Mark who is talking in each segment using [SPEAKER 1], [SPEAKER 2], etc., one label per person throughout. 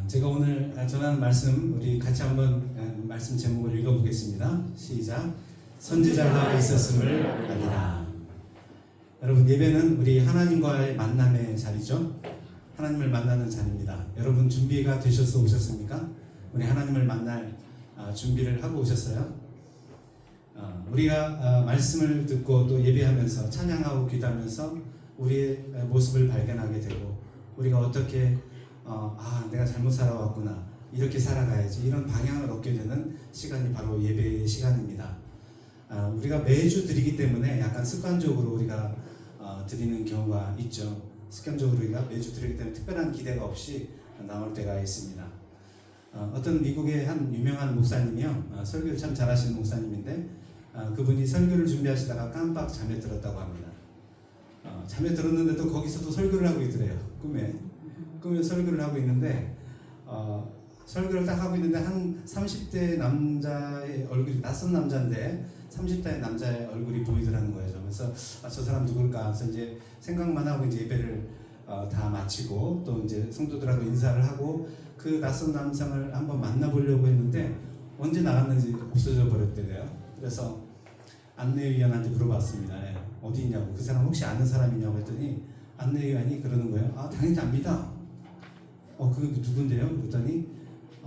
[SPEAKER 1] 제가 오늘 전하는 말씀 우리 같이 한번 말씀 제목을 읽어보겠습니다. 시작. 선지자가 있었음을 알리라. 여러분, 예배는 우리 하나님과의 만남의 자리죠. 하나님을 만나는 자리입니다. 여러분 준비가 되셔서 오셨습니까? 우리 하나님을 만날 준비를 하고 오셨어요? 우리가 말씀을 듣고 또 예배하면서 찬양하고 기도하면서 우리의 모습을 발견하게 되고 우리가 어떻게 내가 잘못 살아왔구나, 이렇게 살아가야지, 이런 방향을 얻게 되는 시간이 바로 예배의 시간입니다. 우리가 매주 드리기 때문에 약간 습관적으로 우리가 드리는 경우가 있죠. 습관적으로 우리가 매주 드리기 때문에 특별한 기대가 없이 나올 때가 있습니다. 어떤 미국의 한 유명한 목사님이요, 설교를 참 잘하시는 목사님인데 그분이 설교를 준비하시다가 깜빡 잠에 들었다고 합니다. 잠에 들었는데도 거기서도 설교를 하고 있더래요. 꿈에 설교를 하고 있는데 설교를 딱 하고 있는데 한 30대 남자의 얼굴이, 낯선 남자인데 30대의 남자의 얼굴이 보이더라는 거예요. 그래서 저 사람 누굴까? 그래서 이제 생각만 하고 이제 예배를 다 마치고 또 이제 성도들하고 인사를 하고 그 낯선 남성을 한번 만나보려고 했는데 언제 나갔는지 없어져 버렸대요. 그래서 안내위원한테 물어봤습니다. 어디 있냐고. 그 사람 혹시 아는 사람이냐고 했더니 안내위원이 그러는 거예요. 당연히 압니다. 그게 누군데요? 그랬더니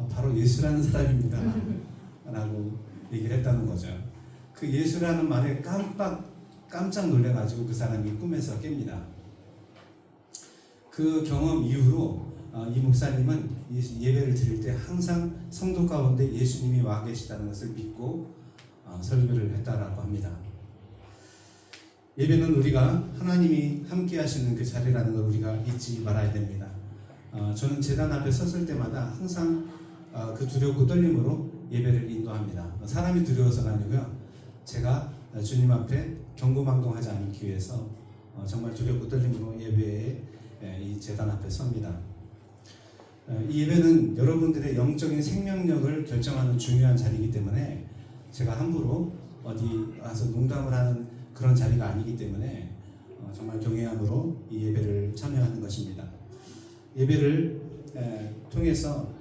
[SPEAKER 1] 바로 예수라는 사람입니다 라고 얘기를 했다는 거죠. 그 예수라는 말에 깜짝 놀래가지고 그 사람이 꿈에서 깹니다. 그 경험 이후로 이 목사님은 예배를 드릴 때 항상 성도 가운데 예수님이 와 계시다는 것을 믿고 설교를 했다라고 합니다. 예배는 우리가 하나님이 함께 하시는 그 자리라는 걸 우리가 잊지 말아야 됩니다. 저는 제단 앞에 섰을 때마다 항상 그 두렵고 떨림으로 예배를 인도합니다. 사람이 두려워서가 아니고요, 제가 주님 앞에 경고망동하지 않기 위해서 정말 두렵고 떨림으로 예배에 이 제단 앞에 섭니다. 이 예배는 여러분들의 영적인 생명력을 결정하는 중요한 자리이기 때문에 제가 함부로 어디 와서 농담을 하는 그런 자리가 아니기 때문에 정말 경외함으로 이 예배를 참여하는 것입니다. 예배를 통해서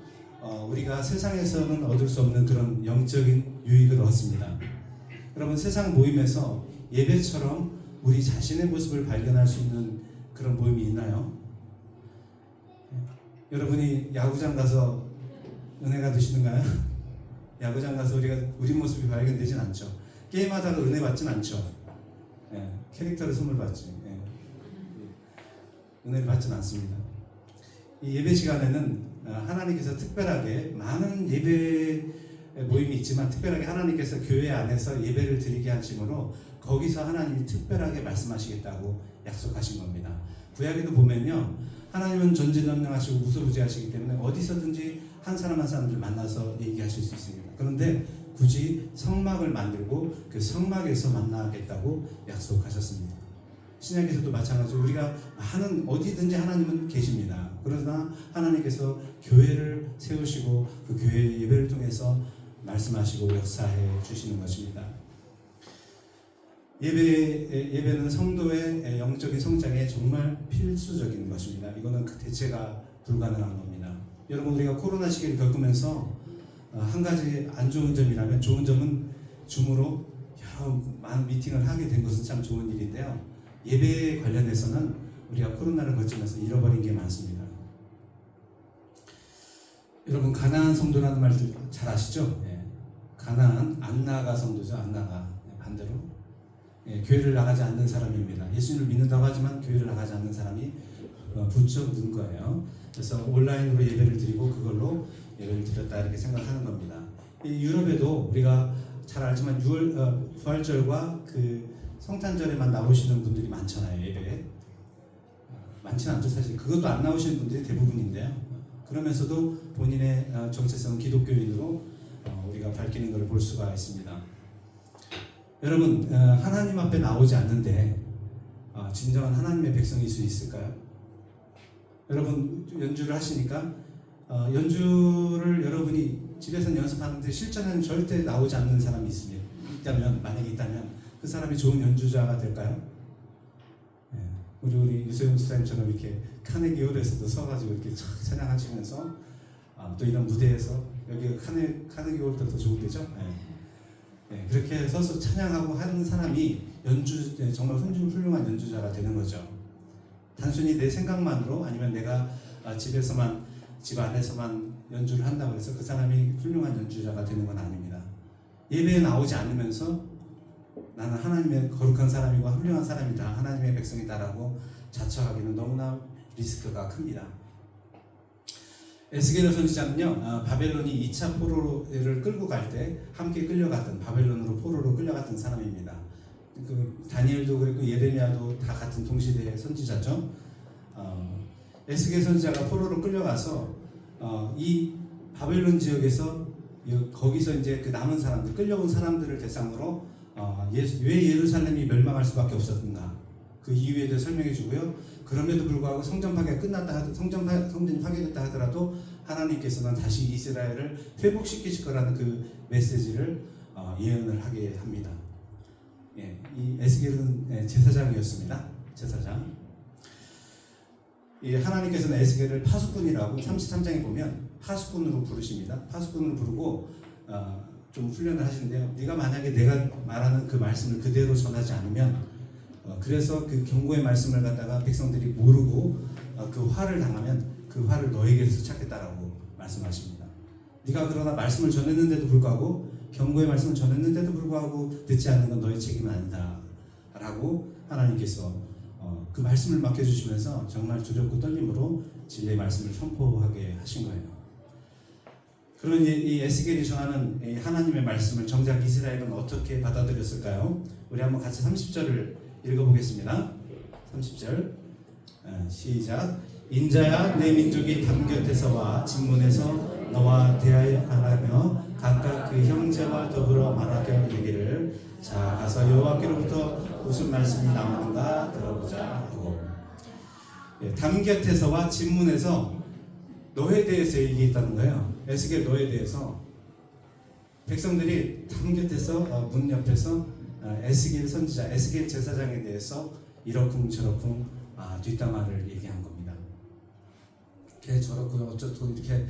[SPEAKER 1] 우리가 세상에서는 얻을 수 없는 그런 영적인 유익을 얻습니다. 여러분, 세상 모임에서 예배처럼 우리 자신의 모습을 발견할 수 있는 그런 모임이 있나요? 여러분이 야구장 가서 은혜가 되시는가요? 야구장 가서 우리 모습이 발견되진 않죠. 게임하다가 은혜 받진 않죠. 캐릭터를 선물 받지. 은혜를 받진 않습니다. 이 예배 시간에는 하나님께서 특별하게 많은 예배 모임이 있지만 특별하게 하나님께서 교회 안에서 예배를 드리게 하심으로 거기서 하나님이 특별하게 말씀하시겠다고 약속하신 겁니다. 구약에도 보면요, 하나님은 전지전능하시고 무소부지하시기 때문에 어디서든지 한 사람 한 사람들 만나서 얘기하실 수 있습니다. 그런데 굳이 성막을 만들고 그 성막에서 만나겠다고 약속하셨습니다. 신약에서도 마찬가지로 우리가 어디든지 하나님은 계십니다. 그러나 하나님께서 교회를 세우시고 그 교회의 예배를 통해서 말씀하시고 역사해 주시는 것입니다. 예배는 성도의 영적인 성장에 정말 필수적인 것입니다. 이거는 대체가 불가능한 겁니다. 여러분, 우리가 코로나 시기를 겪으면서 한 가지 안 좋은 점이라면, 좋은 점은 줌으로 여러 많은 미팅을 하게 된 것은 참 좋은 일인데요, 예배에 관련해서는 우리가 코로나를 거치면서 잃어버린 게 많습니다. 여러분, 가나안 성도라는 말 잘 아시죠? 가나안, 안 나가 성도죠. 안 나가. 반대로 교회를 나가지 않는 사람입니다. 예수님을 믿는다고 하지만 교회를 나가지 않는 사람이 부쩍 는 거예요. 그래서 온라인으로 예배를 드리고 그걸로 예배를 드렸다, 이렇게 생각하는 겁니다. 이 유럽에도 우리가 잘 알지만 부활절과 그 성탄절에만 나오시는 분들이 많잖아요. 예배에 많지는 않죠. 사실 그것도 안 나오시는 분들이 대부분인데요, 그러면서도 본인의 정체성은 기독교인으로 우리가 밝히는 것을 볼 수가 있습니다. 여러분, 하나님 앞에 나오지 않는데 진정한 하나님의 백성일 수 있을까요? 여러분, 연주를 하시니까 연주를 여러분이 집에서 연습하는데 실전에는 절대 나오지 않는 사람이 만약에 있다면 그 사람이 좋은 연주자가 될까요? 우리 유소영 집사님처럼 이렇게 카네기 홀에서도 서가지고 이렇게 찬양하시면서 또 이런 무대에서 여기 카네기 홀도 더 좋은 데죠. 그렇게 서서 찬양하고 하는 사람이 정말 훌륭한 연주자가 되는 거죠. 단순히 내 생각만으로 아니면 내가 집 안에서만 연주를 한다고 해서 그 사람이 훌륭한 연주자가 되는 건 아닙니다. 예배에 나오지 않으면서 나는 하나님의 거룩한 사람이고 훌륭한 사람이다, 하나님의 백성이다라고 자처하기는 너무나 리스크가 큽니다. 에스겔 선지자는요, 바벨론이 2차 포로를 끌고 갈 때 함께 끌려갔던, 바벨론으로 포로로 끌려갔던 사람입니다. 다니엘도 그랬고 예레미야도 다 같은 동시대의 선지자죠. 에스겔 선지자가 포로로 끌려가서 이 바벨론 지역에서 거기서 이제 그 남은 사람들, 끌려온 사람들을 대상으로 왜 예루살렘이 멸망할 수밖에 없었는가, 그 이유에 대해 설명해 주고요. 그럼에도 불구하고 성전 파괴가 끝났다 성전이 파괴됐다 하더라도 하나님께서는 다시 이스라엘을 회복시키실 거라는 그 메시지를 예언을 하게 합니다. 이 에스겔은 제사장이었습니다. 제사장. 하나님께서는 에스겔을 파수꾼이라고 33장에 보면 파수꾼으로 부르십니다. 파수꾼으로 부르고 좀 훈련을 하시는데요. 네가 만약에 내가 말하는 그 말씀을 그대로 전하지 않으면, 그래서 그 경고의 말씀을 갖다가 백성들이 모르고 그 화를 당하면 그 화를 너에게서 찾겠다라고 말씀하십니다. 네가 그러나 말씀을 전했는데도 불구하고, 경고의 말씀을 전했는데도 불구하고 듣지 않는 건 너의 책임은 아니다 라고 하나님께서 그 말씀을 맡겨주시면서 정말 두렵고 떨림으로 진리의 말씀을 선포하게 하신 거예요. 그런 이 에스겔이 전하는 이 하나님의 말씀을 정작 이스라엘은 어떻게 받아들였을까요? 우리 한번 같이 30절을 읽어보겠습니다. 30절 시작. 인자야, 내 민족이 담 곁에서와 진문에서 너와 대하여하며 각각 그 형제와 더불어 말하되 이르기를, 자 가서 여호와께로부터 무슨 말씀이 나오는가 들어보자 하고, 담 곁에서와 진문에서 너에 대해서 얘기했다는 거예요. 에스겔 너에 대해서 백성들이 담 곁에서 문 옆에서 에스겔 선지자, 에스겔 제사장에 대해서 이러쿵 저러쿵 뒷담화를 얘기한 겁니다. 걔 저렇고 어쩌고 이렇게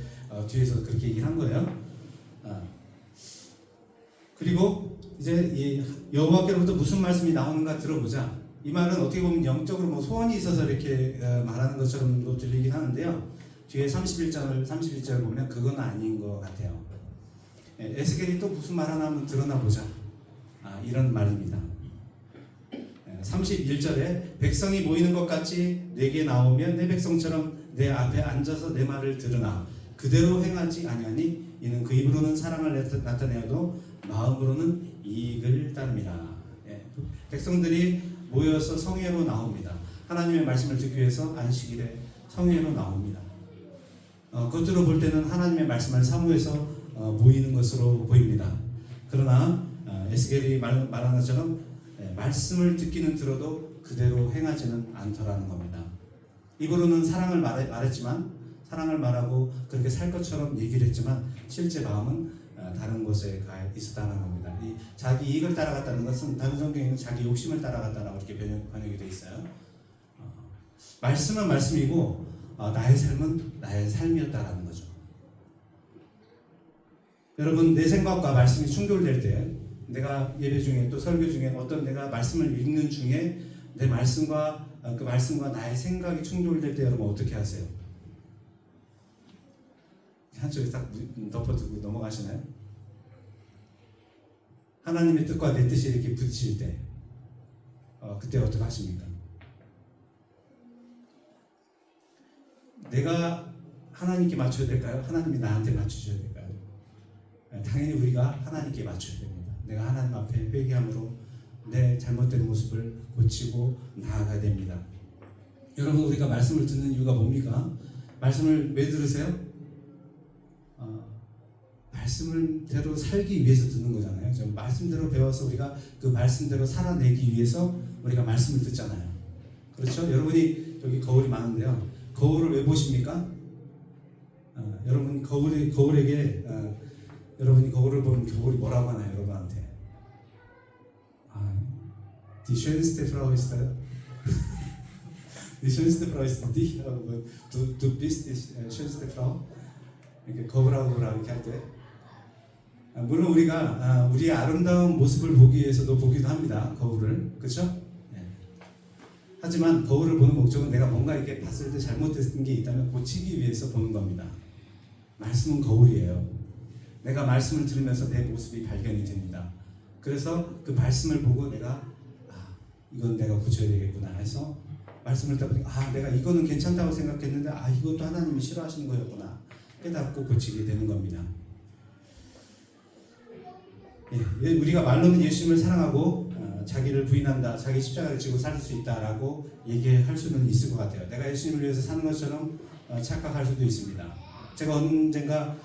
[SPEAKER 1] 뒤에서 그렇게 얘기를 한 거예요. 그리고 이제 이 여호와께로부터 무슨 말씀이 나오는가 들어보자. 이 말은 어떻게 보면 영적으로 뭐 소원이 있어서 이렇게 말하는 것처럼도 들리긴 하는데요. 뒤에 31절 보면 그건 아닌 것 같아요. 에스겔이 또 무슨 말 하나 한번 드러나 보자. 이런 말입니다. 31절에 백성이 모이는 것 같이 내게 나오면 내 백성처럼 내 앞에 앉아서 내 말을 들으나 그대로 행하지 아니하니 이는 그 입으로는 사랑을 나타내어도 마음으로는 이익을 따릅니다. 백성들이 모여서 성회로 나옵니다. 하나님의 말씀을 듣기 위해서 안식일에 성회로 나옵니다. 겉으로 볼 때는 하나님의 말씀을 사모해서 모이는 것으로 보입니다. 그러나 에스겔이 말한 것처럼 말씀을 듣기는 들어도 그대로 행하지는 않더라는 겁니다. 입으로는 사랑을 말했지만, 사랑을 말하고 그렇게 살 것처럼 얘기를 했지만 실제 마음은 다른 곳에 가 있었다는 겁니다. 이 자기 이익을 따라갔다는 것은 다른 성경에는 자기 욕심을 따라갔다라고 이렇게 번역이 되어 있어요. 말씀은 말씀이고 나의 삶은 나의 삶이었다라는 거죠. 여러분, 내 생각과 말씀이 충돌될 때, 내가 예배 중에 또 설교 중에 어떤 내가 말씀을 읽는 중에 내 말씀과 그 말씀과 나의 생각이 충돌될 때 여러분 어떻게 하세요? 한쪽에 딱 덮어두고 넘어가시나요? 하나님의 뜻과 내 뜻이 이렇게 부딪힐 때 그때 어떻게 하십니까? 내가 하나님께 맞춰야 될까요? 하나님이 나한테 맞춰줘야 될까요? 당연히 우리가 하나님께 맞춰야 됩니다. 내가 하나님 앞에 회개함으로 내 잘못된 모습을 고치고 나아가야 됩니다. 여러분, 우리가 말씀을 듣는 이유가 뭡니까? 말씀을 왜 들으세요? 말씀대로 살기 위해서 듣는 거잖아요. 저 말씀대로 배워서 우리가 그 말씀대로 살아내기 위해서 우리가 말씀을 듣잖아요. 그렇죠? 여러분이 여기 거울이 많은데요. 거울을 왜 보십니까? 여러분 거울에게 여러분이 거울을 보면 거울이 뭐라고 하나요, 여러분한테? Die schönste Frau ist die schönste Frau ist dich. Du bist die schönste Frau. 이렇게 거울하고 이렇게 할 때. 물론 우리가 우리의 아름다운 모습을 보기 위해서도 보기도 합니다. 거울을. 그렇죠? 네. 하지만 거울을 보는 목적은 내가 뭔가 이렇게 봤을 때 잘못된 게 있다면 고치기 위해서 보는 겁니다. 말씀은 거울이에요. 내가 말씀을 들으면서 내 모습이 발견이 됩니다. 그래서 그 말씀을 보고 내가 이건 내가 고쳐야 되겠구나 해서 말씀을 듣다 보니까 내가 이거는 괜찮다고 생각했는데 이것도 하나님이 싫어하시는 거였구나 깨닫고 고치게 되는 겁니다. 예, 우리가 말로는 예수님을 사랑하고 자기를 부인한다, 자기 십자가를 지고 살 수 있다라고 얘기할 수는 있을 것 같아요. 내가 예수님을 위해서 사는 것처럼 착각할 수도 있습니다. 제가 언젠가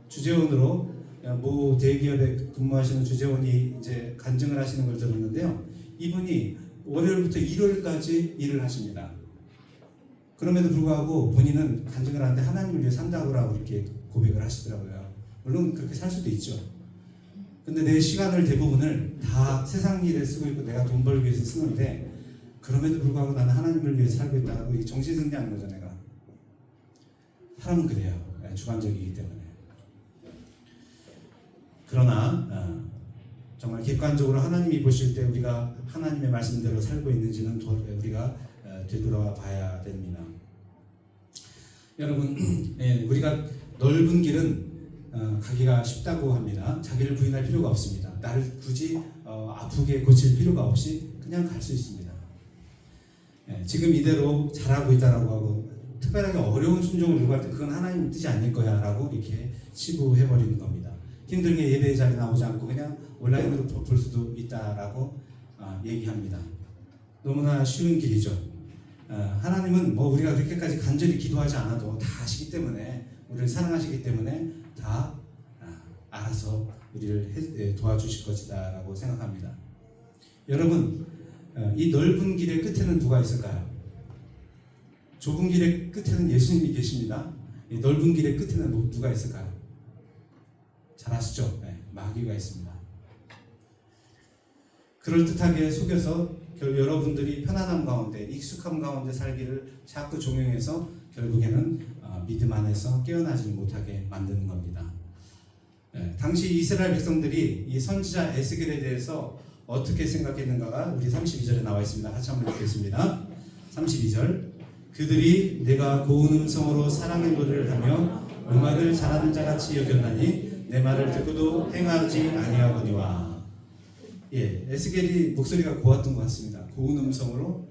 [SPEAKER 1] 주재원으로 모 대기업에 근무하시는 주재원이 이제 간증을 하시는 걸 들었는데요. 이분이 월요일부터 일요일까지 일을 하십니다. 그럼에도 불구하고 본인은 간증을 하는데 하나님을 위해 산다고 이렇게 고백을 하시더라고요. 물론 그렇게 살 수도 있죠. 근데 내 시간을 대부분을 다 세상 일에 쓰고 있고 내가 돈 벌기 위해서 쓰는데 그럼에도 불구하고 나는 하나님을 위해 살고 있다고 정신승리하는 거죠. 내가 사람은 그래요. 주관적이기 때문에. 그러나 정말 객관적으로 하나님이 보실 때 우리가 하나님의 말씀대로 살고 있는지는 우리가 되돌아 봐야 됩니다. 여러분, 우리가 넓은 길은 가기가 쉽다고 합니다. 자기를 부인할 필요가 없습니다. 나를 굳이 아프게 고칠 필요가 없이 그냥 갈 수 있습니다. 지금 이대로 잘하고 있다라고 하고 특별하게 어려운 순종을 요구할 때 그건 하나님 뜻이 아닐 거야 라고 이렇게 치부해버리는 겁니다. 힘들게 예배 자리에 나오지 않고 그냥 온라인으로 볼 수도 있다라고 얘기합니다. 너무나 쉬운 길이죠. 하나님은 뭐 우리가 그렇게까지 간절히 기도하지 않아도 다 아시기 때문에 우리를 사랑하시기 때문에 다 알아서 우리를 도와주실 것이다 라고 생각합니다. 여러분, 이 넓은 길의 끝에는 누가 있을까요? 좁은 길의 끝에는 예수님이 계십니다. 이 넓은 길의 끝에는 누가 있을까요? 잘 아시죠? 마귀가 있습니다. 그럴듯하게 속여서 여러분들이 편안함 가운데 익숙함 가운데 살기를 자꾸 종용해서 결국에는 믿음 안에서 깨어나지 못하게 만드는 겁니다. 당시 이스라엘 백성들이 이 선지자 에스겔에 대해서 어떻게 생각했는가가 우리 32절에 나와 있습니다. 같이 한번 읽겠습니다. 32절. 그들이 내가 고운 음성으로 사랑의 노래를 하며 음악을 잘하는 자같이 여겼나니 내 말을 듣고도 행하지 아니하거니와. 에스겔이 목소리가 고왔던 것 같습니다. 고운 음성으로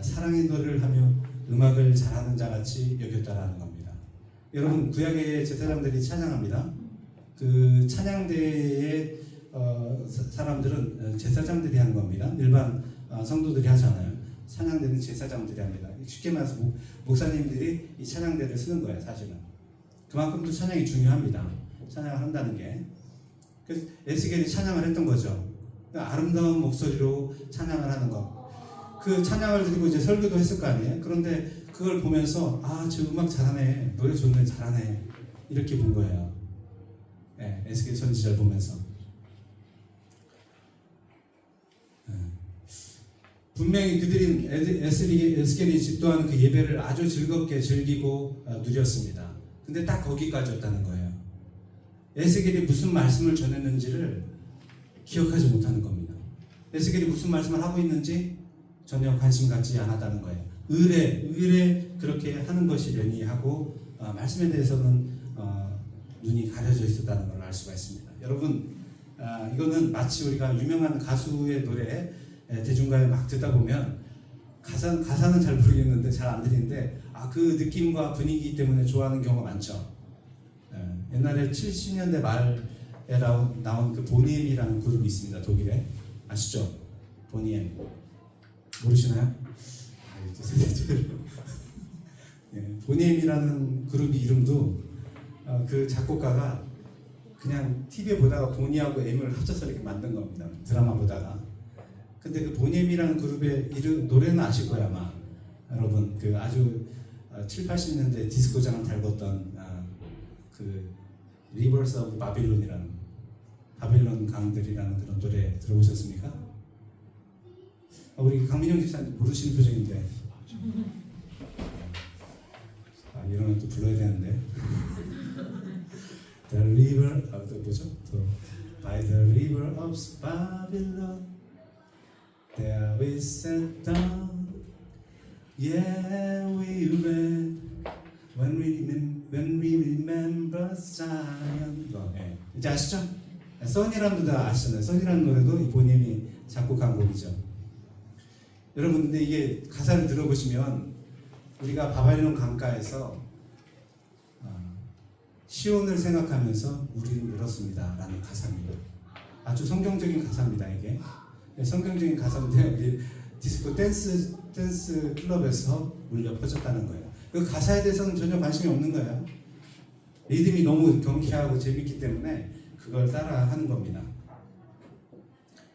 [SPEAKER 1] 사랑의 노래를 하며 음악을 잘하는 자같이 여겼다라는 겁니다. 여러분, 구약의 제사장들이 찬양합니다. 그 찬양대의 사람들은 제사장들이 하는 겁니다. 일반 성도들이 하지 않아요. 찬양대는 제사장들이 합니다. 쉽게 말해서 목사님들이 이 찬양대를 쓰는 거예요. 사실은 그만큼 또 찬양이 중요합니다. 찬양을 한다는 게. 그래서 에스겔이 찬양을 했던 거죠. 아름다운 목소리로 찬양을 하는 것. 그 찬양을 드리고 이제 설교도 했을 거 아니에요. 그런데 그걸 보면서 저 음악 잘하네, 노래 좋네, 잘하네 이렇게 본 거예요. 에스겔 선지자를 보면서. 분명히 그들이 에스겔이 또한 그 예배를 아주 즐겁게 즐기고 누렸습니다. 근데 딱 거기까지였다는 거예요. 에스겔이 무슨 말씀을 전했는지를 기억하지 못하는 겁니다. 에스겔이 무슨 말씀을 하고 있는지 전혀 관심 갖지 않았다는 거예요. 의뢰 그렇게 하는 것이려니 하고 말씀에 대해서는 눈이 가려져 있었다는 걸 알 수가 있습니다. 여러분, 이거는 마치 우리가 유명한 가수의 노래 대중가요 막 듣다 보면 가사는 잘 모르겠는데 잘 안 들리는데 그 느낌과 분위기 때문에 좋아하는 경우가 많죠. 옛날에 70년대 말에 나온 그 보니엠이라는 그룹이 있습니다. 독일에. 아시죠? 보니엠. 모르시나요? 보니엠이라는 그룹 이름도 그 작곡가가 그냥 TV에 보다가 보니하고 M을 합쳐서 이렇게 만든 겁니다. 드라마 보다가. 근데 그 보니엠이라는 그룹의 이름 노래는 아실 거예요 아마. 여러분 그 아주 7, 80년대 디스코장을 달궜던 그 리버스 오브 바빌론이라는 바빌론 강들이라는 그런 노래 들어보셨습니까? 우리 강민영 집사님 모르시는 표정인데 이러면 또 불러야 되는데 the river 또 뭐죠? 또 by the river of Babylon there we sat down yeah we ran when we remember Zion 네. 이제 아시죠? 써니라는 노래 아시잖아요. 써니라는 노래도 이 본인이 작곡한 곡이죠. 여러분 근데 이게 가사를 들어보시면 우리가 바벨론 강가에서 시온을 생각하면서 우리는 울었습니다 라는 가사입니다. 아주 성경적인 가사입니다. 이게 성경적인 가사인데 우리 디스코 댄스 클럽에서 울려 퍼졌다는 거예요. 그 가사에 대해서는 전혀 관심이 없는 거예요. 리듬이 너무 경쾌하고 재밌기 때문에 그걸 따라 하는 겁니다.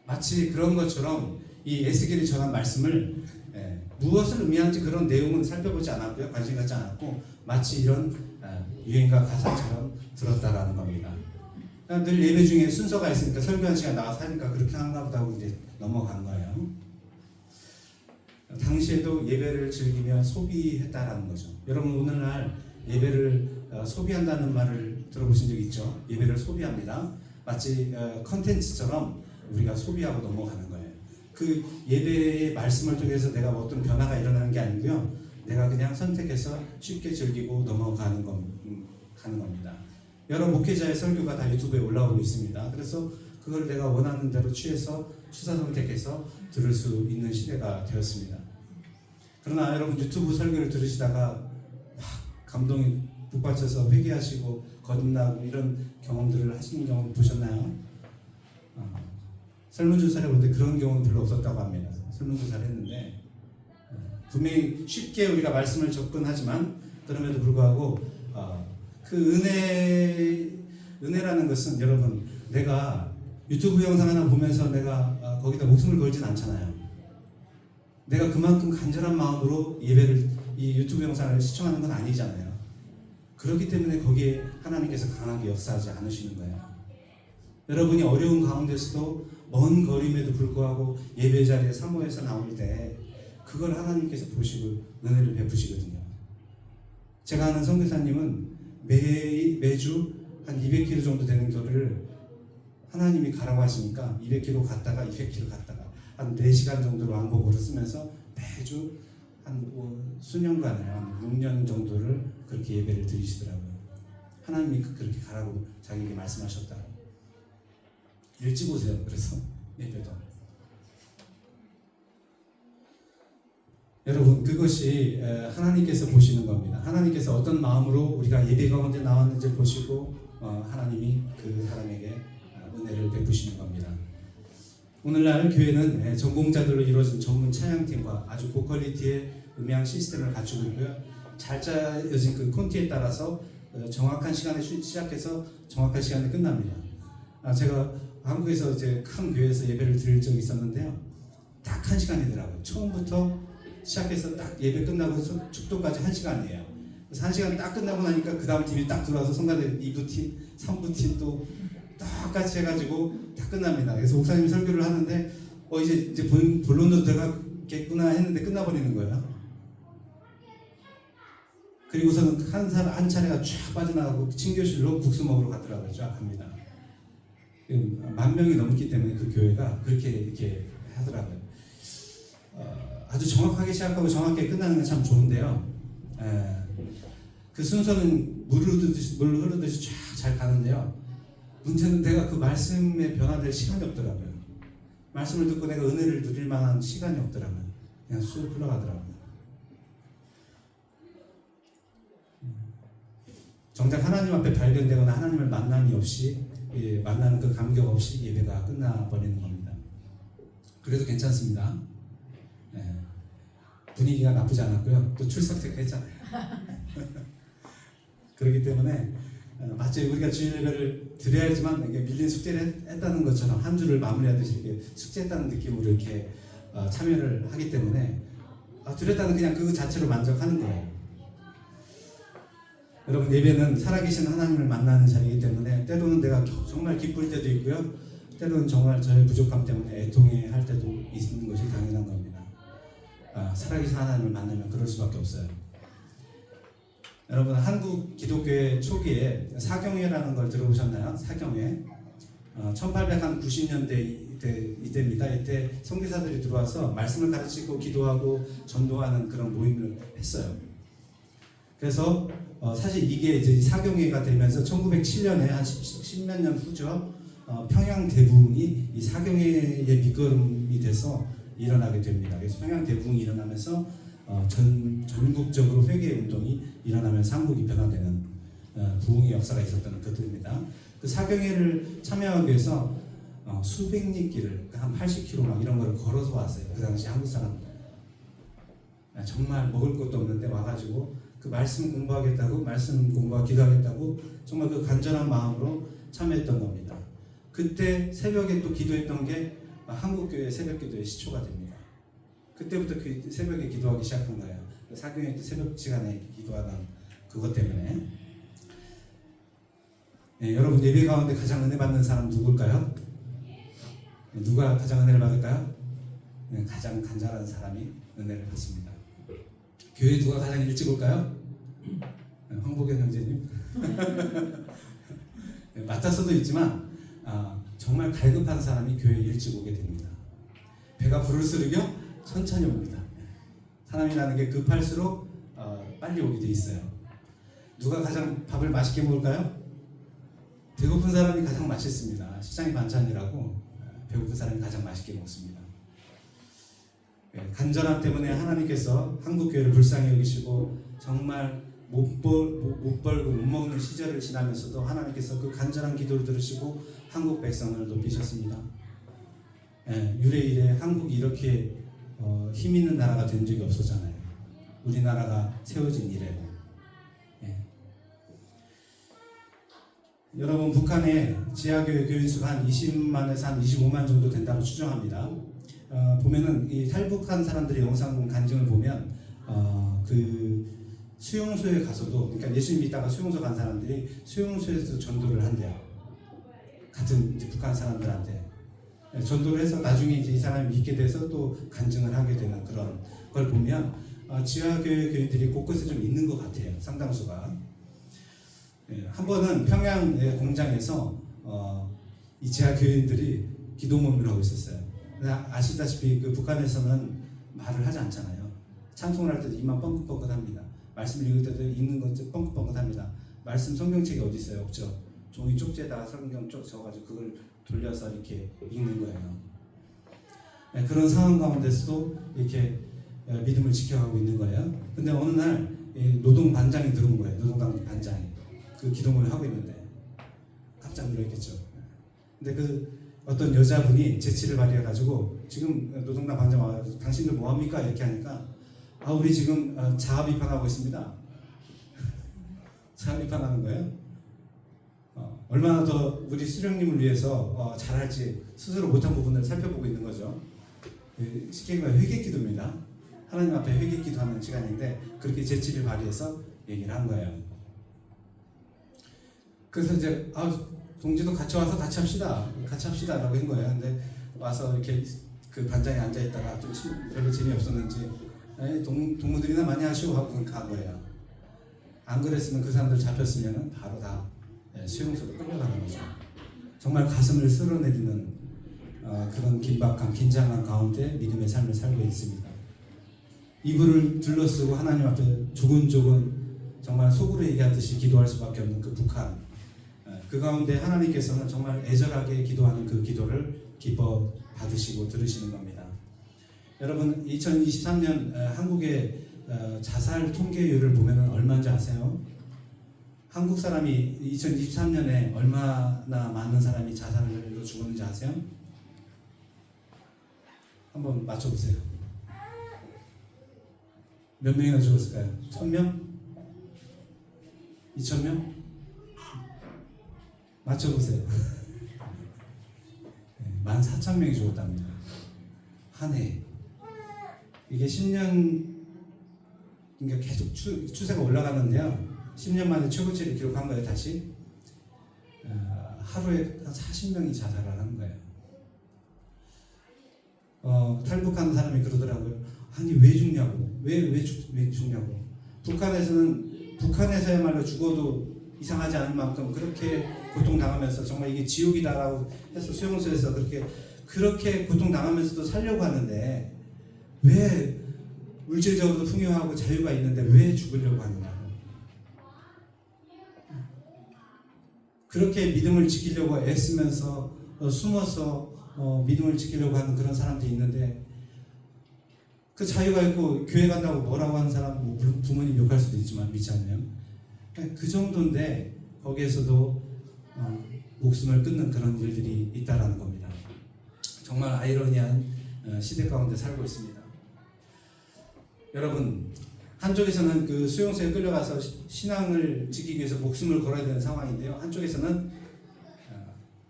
[SPEAKER 1] 마치 그런 것처럼 이 에스겔이 전한 말씀을 무엇을 의미하는지 그런 내용은 살펴보지 않았고요. 관심 갖지 않았고 마치 이런 유행가 가사처럼 들었다라는 겁니다. 늘 예배 중에 순서가 있으니까 설교한 시간 나와서 하니까 그렇게 하는가 보다 하고 이제 넘어간 거예요. 당시에도 예배를 즐기며 소비했다라는 거죠. 여러분 오늘날 예배를 소비한다는 말을 들어보신 적 있죠? 예배를 소비합니다. 마치 컨텐츠처럼 우리가 소비하고 넘어가는 거예요. 그 예배의 말씀을 통해서 내가 어떤 변화가 일어나는 게 아니고요. 내가 그냥 선택해서 쉽게 즐기고 넘어가는 겁니다. 여러 목회자의 설교가 다 유튜브에 올라오고 있습니다. 그래서 그걸 내가 원하는 대로 취해서 추사 선택해서 들을 수 있는 시대가 되었습니다. 그러나 여러분 유튜브 설교를 들으시다가 막 감동이 북받쳐서 회개하시고 거듭나고 이런 경험들을 하시는 경험 보셨나요? 설문조사를 보는데 그런 경우는 별로 없었다고 합니다. 설문조사를 했는데 분명히 쉽게 우리가 말씀을 접근하지만 그럼에도 불구하고 그 은혜라는 것은 여러분 내가 유튜브 영상 하나 보면서 내가 거기다 목숨을 걸진 않잖아요. 내가 그만큼 간절한 마음으로 예배를 이 유튜브 영상을 시청하는 건 아니잖아요. 그렇기 때문에 거기에 하나님께서 강하게 역사하지 않으시는 거예요. 여러분이 어려운 가운데서도 먼 거림에도 불구하고 예배 자리에 사모해서 나올 때 그걸 하나님께서 보시고 은혜를 베푸시거든요. 제가 아는 선교사님은 매주 한 200km 정도 되는 거리를 하나님이 가라고 하시니까 200km 갔다가 200km 갔다가 한 4시간 정도로 왕복으로 쓰면서 매주 한 수년간을 한 6년 정도를 그렇게 예배를 드리시더라고요. 하나님이 그렇게 가라고 자기에게 말씀하셨다고. 일찍 오세요. 그래서 예배도. 여러분 그것이 하나님께서 보시는 겁니다. 하나님께서 어떤 마음으로 우리가 예배 가운데 나왔는지 보시고 하나님이 그 사람에게 은혜를 베푸시는 겁니다. 오늘날 교회는 전공자들로 이루어진 전문 찬양팀과 아주 고퀄리티의 음향 시스템을 갖추고 있고요. 잘 짜여진 그 콘티에 따라서 정확한 시간에 시작해서 정확한 시간에 끝납니다. 제가 한국에서 이제 큰 교회에서 예배를 드릴 적이 있었는데요. 딱 1시간이더라고요. 처음부터 시작해서 딱 예배 끝나고 축도까지 1시간이에요. 그래서 1시간 딱 끝나고 나니까 그 다음 팀이 딱 들어와서 성가대 2부팀, 3부팀 또 똑같이 해가지고 다 끝납니다. 그래서 목사님이 설교를 하는데 이제 본론도 들어가겠구나 했는데 끝나버리는 거예요. 그리고서는 한 차례가 쫙 빠져나가고 친교실로 국수 먹으러 가더라고요. 쫙 갑니다. 10,000명이 넘기 때문에 그 교회가 그렇게 이렇게 하더라고요. 아주 정확하게 시작하고 정확하게 끝나는 건 참 좋은데요. 그 순서는 물 흐르듯이 쫙 잘 가는데요. 문제는 내가 그 말씀에 변화될 시간이 없더라고요. 말씀을 듣고 내가 은혜를 누릴 만한 시간이 없더라고요. 그냥 쑥 흘러가더라고요. 정작 하나님 앞에 발견되거나 하나님을 만남이 없이 만나는 그 감격 없이 예배가 끝나버리는 겁니다. 그래도 괜찮습니다. 분위기가 나쁘지 않았고요. 또 출석 체크했잖아요. 그렇기 때문에 마치 우리가 주일 예배를 드려야지만 이게 밀린 숙제를 했다는 것처럼 한 주를 마무리하듯이 이렇게 숙제했다는 느낌으로 이렇게 참여를 하기 때문에 드렸다는 그냥 그 자체로 만족하는 거예요. 여러분 예배는 살아계신 하나님을 만나는 자리이기 때문에 때로는 내가 정말 기쁠 때도 있고요. 때로는 정말 저의 부족함 때문에 애통해할 때도 있는 것이 당연한 겁니다. 살아계신 하나님을 만나면 그럴 수밖에 없어요. 여러분 한국 기독교의 초기에 사경회라는 걸 들어보셨나요? 사경회. 1890년대 이때입니다. 이때 선교사들이 들어와서 말씀을 가르치고 기도하고 전도하는 그런 모임을 했어요. 그래서 사실 이게 이제 사경회가 되면서 1907년에 한 10몇 년 후죠. 평양 대부흥이 이 사경회의 밑거름이 돼서 일어나게 됩니다. 그래서 평양 대부흥이 일어나면서 전국적으로 회개 운동이 일어나면서 한국이 변화되는 부흥의 역사가 있었던 것들입니다. 그 사경회를 참여하기 위해서 수백 리 길을 한 80km 막 이런 거를 걸어서 왔어요. 그 당시 한국 사람 정말 먹을 것도 없는데 와가지고 그 말씀 공부하겠다고 말씀 공부하고 기도하겠다고 정말 그 간절한 마음으로 참여했던 겁니다. 그때 새벽에 또 기도했던 게 한국교회 새벽기도의 시초가 됩니다. 그때부터 그 새벽에 기도하기 시작한 거예요. 사경회 때 새벽 시간에 기도하던 그것 때문에. 네, 여러분 예배 가운데 가장 은혜 받는 사람 누굴까요? 누가 가장 은혜를 받을까요? 네, 가장 간절한 사람이 은혜를 받습니다. 교회 누가 가장 일찍 올까요? 네, 황복현 형제님. 네, 맡아서도 있지만 정말 갈급한 사람이 교회에 일찍 오게 됩니다. 배가 부를수록요 천천히 옵니다. 사람이라는 게 급할수록 빨리 오게 돼 있어요. 누가 가장 밥을 맛있게 먹을까요? 배고픈 사람이 가장 맛있습니다. 시장의 반찬이라고 배고픈 사람이 가장 맛있게 먹습니다. 간절함 때문에 하나님께서 한국교회를 불쌍히 여기시고 정말 못 벌고 못 먹는 시절을 지나면서도 하나님께서 그 간절한 기도를 들으시고 한국 백성을 높이셨습니다. 유래 이래 한국이 이렇게 힘 있는 나라가 된 적이 없었잖아요. 우리나라가 세워진 이래로. 여러분 북한의 지하교회 교인 수가 한 20만에서 한 25만 정도 된다고 추정합니다. 보면은 이 탈북한 사람들의 영상 간증을 보면 그 수용소에 가서도 그러니까 예수님 믿다가 수용소 간 사람들이 수용소에서 전도를 한대요. 같은 이제 북한 사람들한테 전도를 해서 나중에 이제 이 사람이 믿게 돼서 또 간증을 하게 되는 그런 걸 보면 지하교회 교인들이 곳곳에 좀 있는 것 같아요. 상당수가. 한 번은 평양 공장에서 이 지하교인들이 기도 모임을 하고 있었어요. 아시다시피 그 북한에서는 말을 하지 않잖아요. 찬송을 할 때도 입만 뻥긋뻥긋합니다. 말씀을 읽을 때도 읽는 것도 뻥긋뻥긋합니다. 말씀 성경책이 어디 있어요? 없죠. 종이 쪽지에다가 성경 쪽 적어가지고 그걸 돌려서 이렇게 읽는 거예요. 그런 상황 가운데서도 이렇게 믿음을 지켜가고 있는 거예요. 근데 어느 날 노동 반장이 들어온 거예요. 노동당 반장이 그 기도문을 하고 있는데 깜짝 놀랐겠죠. 근데 그 어떤 여자분이 재치를 발휘해가지고 지금 노동당 반장 와가지고 당신들 뭐합니까? 이렇게 하니까 우리 지금 자아 비판하고 있습니다. 자아 비판하는 거예요. 얼마나 더 우리 수령님을 위해서 잘할지 스스로 못한 부분을 살펴보고 있는 거죠. 쉽게 말해 회개기도입니다. 하나님 앞에 회개기도하는 시간인데 그렇게 재치를 발휘해서 얘기를 한 거예요. 그래서 이제 동지도 같이 와서 같이 합시다라고 한 거예요. 근데 와서 이렇게 그 반장에 앉아 있다가 좀 별로 재미없었는지 동무들이나 많이 하시고 하고 간 거예요. 안 그랬으면 그 사람들 잡혔으면 바로 다 수용소로 끌려가는 거죠. 정말 가슴을 쓸어내리는 그런 긴박한 긴장한 가운데 믿음의 삶을 살고 있습니다. 이불을 둘러쓰고 하나님 앞에 조근조근 정말 속으로 얘기하듯이 기도할 수밖에 없는 그 북한. 그 가운데 하나님께서는 정말 애절하게 기도하는 그 기도를 기뻐 받으시고 들으시는 겁니다. 여러분 2023년 한국의 자살 통계율을 보면 얼마인지 아세요? 한국 사람이 2023년에 얼마나 많은 사람이 자살로 죽었는지 아세요? 한번 맞춰보세요. 몇 명이나 죽었을까요? 1000명? 2000명? 맞춰보세요. 14,000명이 죽었답니다. 한 해. 이게 10년, 그러니까 계속 추세가 올라가는데요. 10년 만에 최고치를 기록한 거예요, 다시. 하루에 한 40명이 자살을 하는 거예요. 탈북한 사람이 그러더라고요. 아니, 왜 죽냐고. 왜 죽냐고. 북한에서는 북한에서야말로 죽어도 이상하지 않을 만큼 그렇게 고통당하면서 정말 이게 지옥이다라고 해서 수용소에서 그렇게 고통당하면서도 살려고 하는데 왜 물질적으로도 풍요하고 자유가 있는데 왜 죽으려고 하느냐. 그렇게 믿음을 지키려고 애쓰면서 숨어서 믿음을 지키려고 하는 그런 사람들이 있는데 그 자유가 있고 교회 간다고 뭐라고 하는 사람 뭐 부모님 욕할 수도 있지만 믿지 않으면 그 정도인데 거기에서도 목숨을 끊는 그런 일들이 있다라는 겁니다. 정말 아이러니한 시대 가운데 살고 있습니다. 여러분 한쪽에서는 그 수용소에 끌려가서 신앙을 지키기 위해서 목숨을 걸어야 되는 상황인데요. 한쪽에서는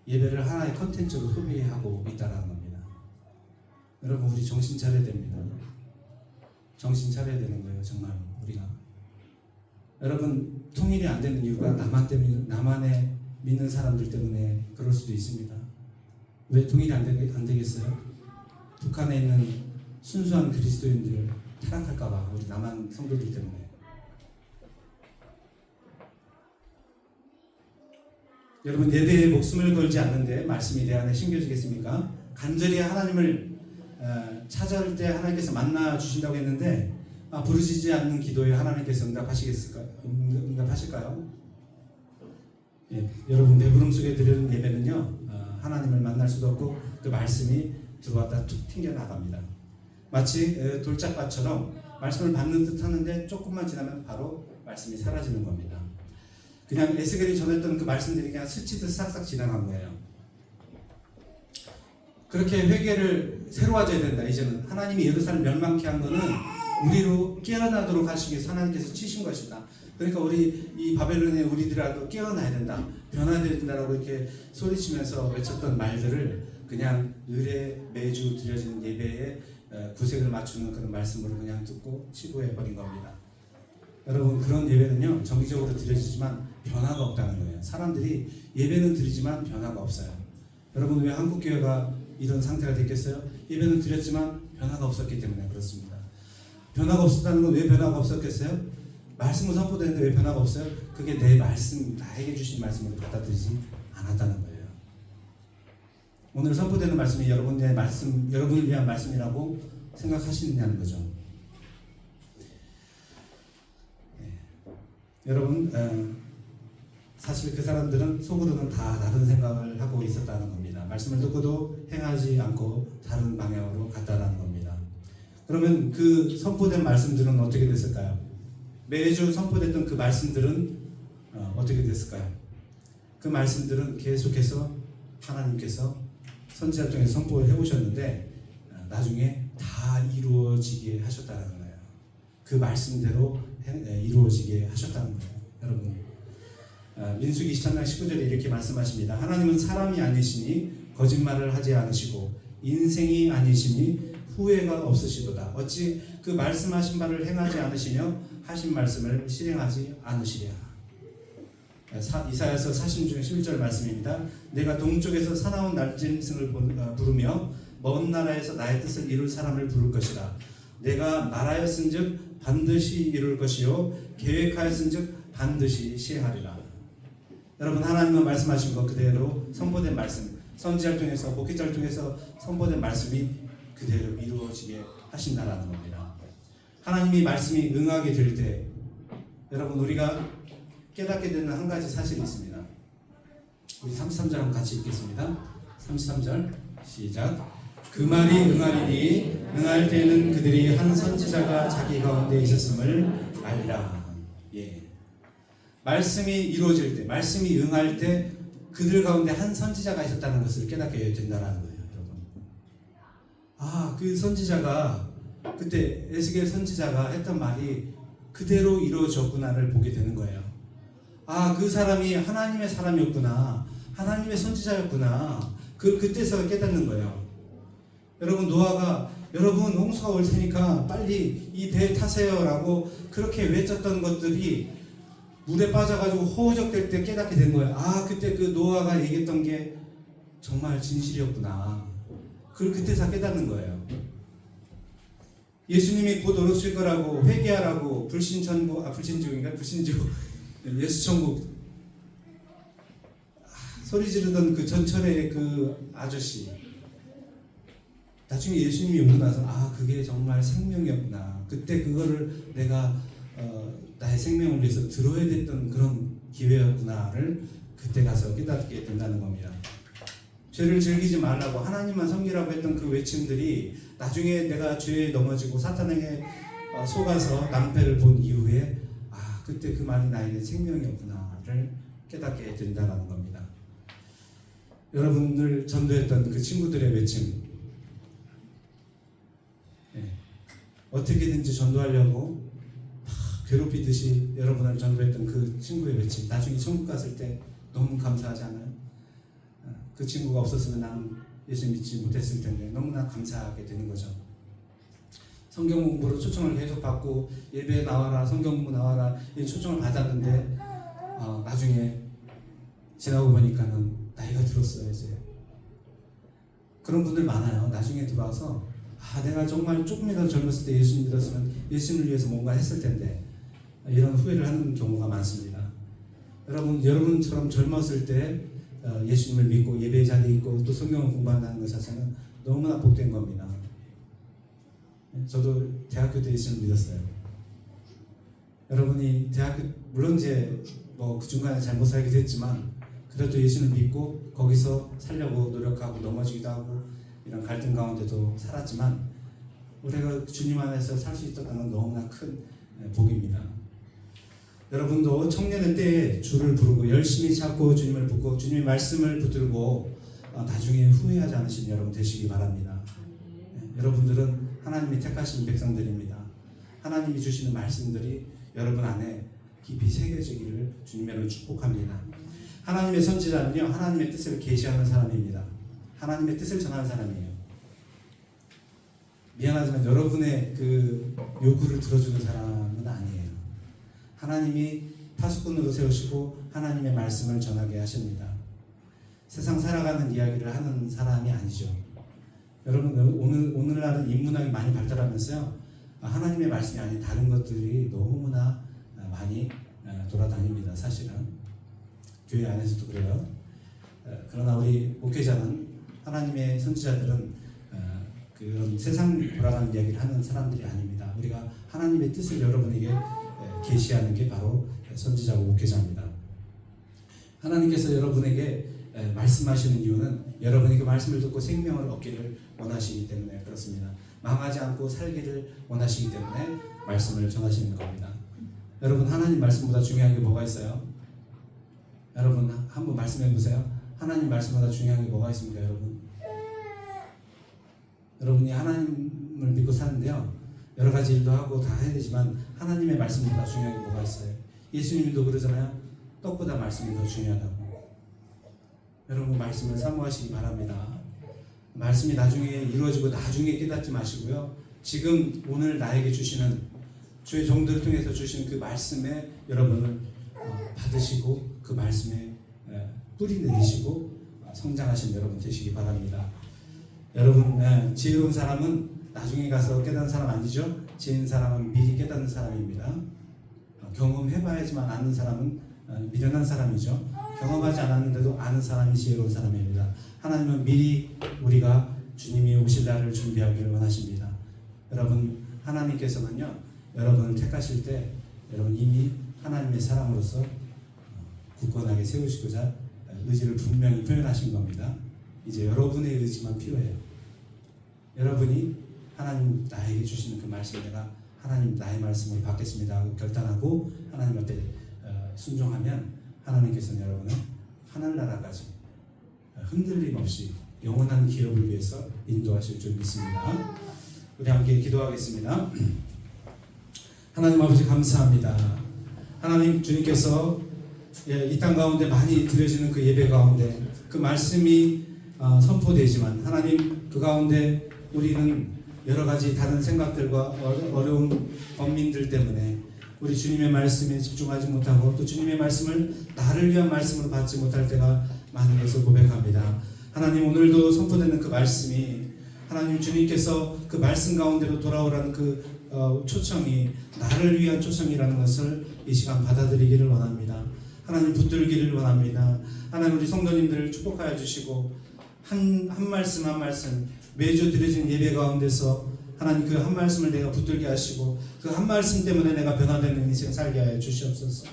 [SPEAKER 1] 예배를 하나의 컨텐츠로 소비하고 있다는 겁니다. 여러분 우리 정신 차려야 됩니다. 정신 차려야 되는 거예요. 정말 우리가. 여러분 통일이 안 되는 이유가 나만의 믿는 사람들 때문에 그럴 수도 있습니다. 왜 통일이 안 되겠어요? 북한에 있는 순수한 그리스도인들 타락할까봐 우리 남한 성도들 때문에. 여러분 예배에 목숨을 걸지 않는데 말씀이 내 안에 심겨지겠습니까? 간절히 하나님을 찾아올 때 하나님께서 만나 주신다고 했는데 부르짖지 않는 기도에 하나님께서 응답하실까요? 예, 여러분 배부름 속에 드리는 예배는요 하나님을 만날 수도 없고 그 말씀이 들어왔다 툭 튕겨 나갑니다. 마치 돌짝밭처럼 말씀을 받는 듯 하는데 조금만 지나면 바로 말씀이 사라지는 겁니다. 그냥 에스겔이 전했던 그 말씀들이 그냥 스치듯 싹싹 지나간 거예요. 그렇게 회개를 새로워져야 된다. 이제는 하나님이 예루살렘 멸망케 한 거는 우리로 깨어나도록 하시기 위해서 하나님께서 치신 것이다. 그러니까 우리 이 바벨론의 우리들이라도 깨어나야 된다. 변화해야 된다라고 이렇게 소리치면서 외쳤던 말들을 그냥 의례 매주 드려지는 예배에 구색을 맞추는 그런 말씀으로 그냥 듣고 치부해 버린 겁니다. 여러분 그런 예배는요 정기적으로 드려지지만 변화가 없다는 거예요. 사람들이 예배는 드리지만 변화가 없어요. 여러분 왜 한국교회가 이런 상태가 됐겠어요? 예배는 드렸지만 변화가 없었기 때문에 그렇습니다. 변화가 없었다는 건 왜 변화가 없었겠어요? 말씀을 선포되는데 왜 변화가 없어요? 그게 내 말씀, 나에게 주신 말씀을 받아들이지 않았다는 거예요. 오늘 선포되는 말씀이 여러분의 말씀, 여러분을 위한 말씀이라고 생각하시느냐는 거죠. 네. 여러분 사실 그 사람들은 속으로는 다 다른 생각을 하고 있었다는 겁니다. 말씀을 듣고도 행하지 않고 다른 방향으로 갔다는 겁니다. 그러면 그 선포된 말씀들은 어떻게 됐을까요? 매주 선포됐던 그 말씀들은 어떻게 됐을까요? 그 말씀들은 계속해서 하나님께서 선지자 통해서 선포를 해오셨는데 나중에 다 이루어지게 하셨다는 거예요. 그 말씀대로 이루어지게 하셨다는 거예요. 여러분 민수기 23장 19절에 이렇게 말씀하십니다. 하나님은 사람이 아니시니 거짓말을 하지 않으시고 인생이 아니시니 후회가 없으시도다. 어찌 그 말씀하신 바를 행하지 않으시며 하신 말씀을 실행하지 않으시랴. 이사야서 40중 11절 말씀입니다. 내가 동쪽에서 사나운 날짐승을 부르며 먼 나라에서 나의 뜻을 이룰 사람을 부를 것이라. 내가 말하였은즉 반드시 이룰 것이요 계획하였은즉 반드시 시행하리라. 여러분 하나님은 말씀하신 것 그대로 선포된 말씀, 선지자를 통해서 목회자를 통해서 선포된 말씀이 그대로 이루어지게 하신다라는 겁니다. 하나님이 말씀이 응하게 될 때 여러분 우리가 깨닫게 되는 한 가지 사실이 있습니다. 우리 33절 한번 같이 읽겠습니다. 33절 시작. 그 말이 응하리니 응할 때에는 그들이 한 선지자가 자기 가운데 있었음을 알리라. 예. 말씀이 이루어질 때, 말씀이 응할 때 그들 가운데 한 선지자가 있었다는 것을 깨닫게 된다는 거예요, 여러분. 그 선지자가 그때 에스겔 선지자가 했던 말이 그대로 이루어졌구나를 보게 되는 거예요. 그 사람이 하나님의 사람이었구나, 하나님의 선지자였구나. 그때서 깨닫는 거예요. 여러분 노아가 여러분 홍수가 올 테니까 빨리 이 배 타세요라고 그렇게 외쳤던 것들이 물에 빠져가지고 허우적될 때 깨닫게 된 거예요. 그때 그 노아가 얘기했던 게 정말 진실이었구나. 그때서 깨닫는 거예요. 예수님이 곧 오실 거라고 회개하라고 불신주 예수천국 소리 지르던 그 전철의 그 아저씨, 나중에 예수님이 오고 나서 그게 정말 생명이었구나. 그때 그거를 내가 나의 생명을 위해서 들어야 됐던 그런 기회였구나를 그때 가서 깨닫게 된다는 겁니다. 죄를 즐기지 말라고 하나님만 섬기라고 했던 그 외침들이 나중에 내가 죄에 넘어지고 사탄에게 속아서 낭패를 본 이후에 그때 그 말이 나에게 생명이었구나를 깨닫게 된다는 겁니다. 여러분들 전도했던 그 친구들의 외침, 어떻게든지 전도하려고 괴롭히듯이 여러분을 전도했던 그 친구의 외침, 나중에 천국 갔을 때 너무 감사하지 않아요? 그 친구가 없었으면 나는 예수 믿지 못했을 텐데 너무나 감사하게 되는 거죠. 성경 공부로 초청을 계속 받고 예배에 나와라, 성경 공부 나와라 이 초청을 받았는데 나중에 지나고 보니까는 나이가 들었어요. 이제 그런 분들 많아요. 나중에 들어와서 내가 정말 조금이라도 젊었을 때 예수 믿었으면 예수님을 위해서 뭔가 했을 텐데 이런 후회를 하는 경우가 많습니다. 여러분처럼 젊었을 때 예수님을 믿고 예배 자리에 있고 또 성경을 공부한다는 것 자체는 너무나 복된 겁니다. 저도 대학교 때 예수님을 믿었어요. 여러분이 대학교 물론 이제 그 중간에 잘못 살기도 했지만 그래도 예수님을 믿고 거기서 살려고 노력하고 넘어지기도 하고 이런 갈등 가운데도 살았지만 우리가 주님 안에서 살 수 있었다는 건 너무나 큰 복입니다. 여러분도 청년의 때에 주를 부르고 열심히 찾고 주님을 붙고 주님의 말씀을 붙들고 나중에 후회하지 않으신 여러분 되시기 바랍니다. 여러분들은 하나님이 택하신 백성들입니다. 하나님이 주시는 말씀들이 여러분 안에 깊이 새겨지기를 주님으로 축복합니다. 하나님의 선지자는요, 하나님의 뜻을 계시하는 사람입니다. 하나님의 뜻을 전하는 사람이에요. 미안하지만 여러분의 그 요구를 들어주는 사람은 아니에요. 하나님이 파수꾼으로 세우시고 하나님의 말씀을 전하게 하십니다. 세상 살아가는 이야기를 하는 사람이 아니죠. 여러분 오늘날은 인문학이 많이 발달하면서요, 하나님의 말씀이 아닌 다른 것들이 너무나 많이 돌아다닙니다. 사실은 교회 안에서도 그래요. 그러나 우리 목회자는 하나님의 선지자들은 그런 세상 돌아가는 이야기를 하는 사람들이 아닙니다. 우리가 하나님의 뜻을 여러분에게 계시하는 게 바로 선지자고 목회자입니다. 하나님께서 여러분에게 말씀하시는 이유는 여러분이 그 말씀을 듣고 생명을 얻기를 원하시기 때문에 그렇습니다. 망하지 않고 살기를 원하시기 때문에 말씀을 전하시는 겁니다. 여러분, 하나님 말씀보다 중요한 게 뭐가 있어요? 여러분 한번 말씀해 보세요. 하나님 말씀보다 중요한 게 뭐가 있습니까, 여러분? 여러분이 하나님을 믿고 사는데요, 여러 가지 일도 하고 다 해야 되지만 하나님의 말씀보다 중요한 게 뭐가 있어요? 예수님도 그러잖아요. 떡보다 말씀이 더 중요하다고. 여러분 말씀을 사모하시기 바랍니다. 말씀이 나중에 이루어지고 나중에 깨닫지 마시고요. 지금 오늘 나에게 주시는 주의 종들을 통해서 주시는 그 말씀에 여러분을 받으시고 그 말씀에 뿌리 내리시고 성장하신 여러분 되시기 바랍니다. 여러분, 지혜로운 사람은 나중에 가서 깨닫는 사람 아니죠? 지혜인 사람은 미리 깨닫는 사람입니다. 경험해봐야지만 아는 사람은 미련한 사람이죠. 경험하지 않았는데도 아는 사람이 지혜로운 사람입니다. 하나님은 미리 우리가 주님이 오실 날을 준비하기를 원하십니다. 여러분, 하나님께서는요, 여러분을 택하실 때 여러분 이미 하나님의 사람으로서 굳건하게 세우시고자 의지를 분명히 표현하신 겁니다. 이제 여러분의 의지만 필요해요. 여러분이 하나님 나에게 주시는 그 말씀, 내가 하나님 나의 말씀으로 받겠습니다 하고 결단하고 하나님 앞에 순종하면 하나님께서는 여러분을 하늘나라까지 흔들림 없이 영원한 기업을 위해서 인도하실 줄 믿습니다. 우리 함께 기도하겠습니다. 하나님 아버지 감사합니다. 하나님, 주님께서 이 땅 가운데 많이 드려지는 그 예배 가운데 그 말씀이 선포되지만 하나님, 그 가운데 우리는 여러 가지 다른 생각들과 어려운 범민들 때문에 우리 주님의 말씀에 집중하지 못하고 또 주님의 말씀을 나를 위한 말씀으로 받지 못할 때가 많은 것을 고백합니다. 하나님, 오늘도 선포되는 그 말씀이 하나님 주님께서 그 말씀 가운데로 돌아오라는 그 초청이 나를 위한 초청이라는 것을 이 시간 받아들이기를 원합니다. 하나님 붙들기를 원합니다. 하나님 우리 성도님들을 축복하여 주시고 한 말씀 한 말씀 매주 드려진 예배 가운데서 하나님 그 한 말씀을 내가 붙들게 하시고 그 한 말씀 때문에 내가 변화되는 인생 살게 하여 주시옵소서.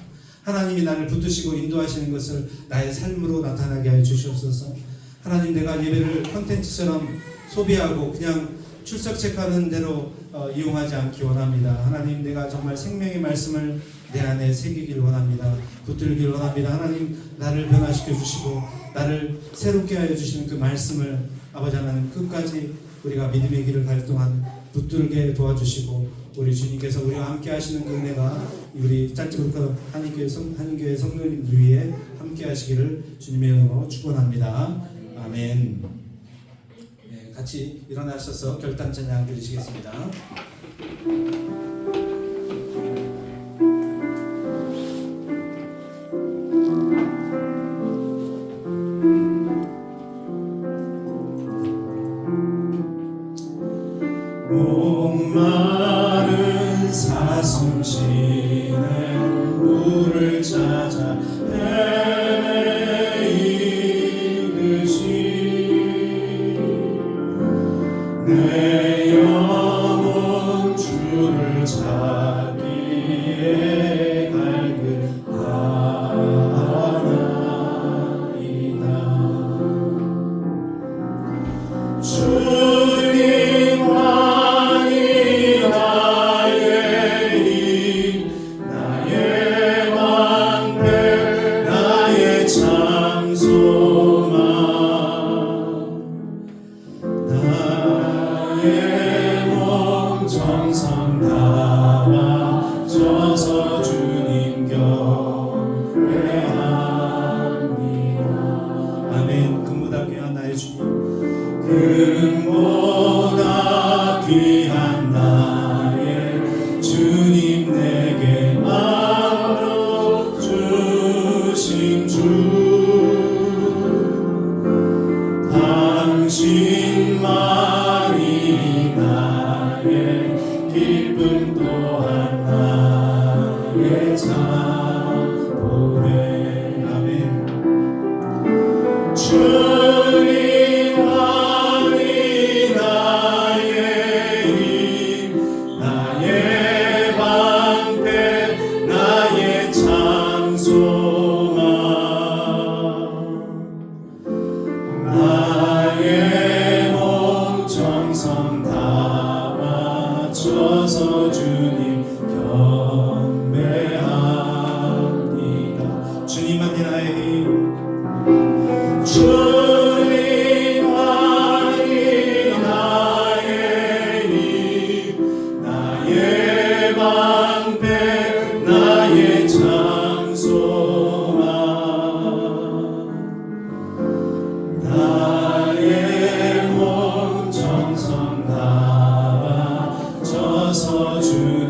[SPEAKER 1] 하나님이 나를 붙드시고 인도하시는 것을 나의 삶으로 나타나게 하여 주시옵소서. 하나님 내가 예배를 콘텐츠처럼 소비하고 그냥 출석 체크하는 대로 이용하지 않기 원합니다. 하나님 내가 정말 생명의 말씀을 내 안에 새기길 원합니다. 붙들길 원합니다. 하나님 나를 변화시켜 주시고 나를 새롭게 하여 주시는 그 말씀을 아버지 하나님 끝까지 우리가 믿음의 길을 갈 동안 붙들게 도와주시고 우리 주님께서 우리와 함께 하시는 그 은혜가 우리 짠찌부터 한인교회 성도님들 위해 함께 하시기를 주님의 이름으로 축원합니다. 아멘. 네, 같이 일어나셔서 결단 찬양 드리시겠습니다.
[SPEAKER 2] 목마른 사슴치는 물을 찾아 헤매이듯이 내 영혼 주를 찾기에 갈급하나이다. 정성 다하셔서 주님 경배합니다.
[SPEAKER 1] 아멘. 금보다 귀한 나의 주님,
[SPEAKER 2] 금보다 귀한 나의 주님 내게 마음으로 주신 주 당신만이 나의 기쁨 또한 나의 자보네.
[SPEAKER 1] 아멘.
[SPEAKER 2] 주님만이 나의 힘, 나의 방패, 나의 장소망, 나의 몸 정성 다 바쳐서 주님 경배합니다.
[SPEAKER 1] 주님만이 나의 힘,
[SPEAKER 2] 주님만이 나의 힘, 나의 방패, 나의 장소망, 나의 몸 정성 다 바쳐서 주님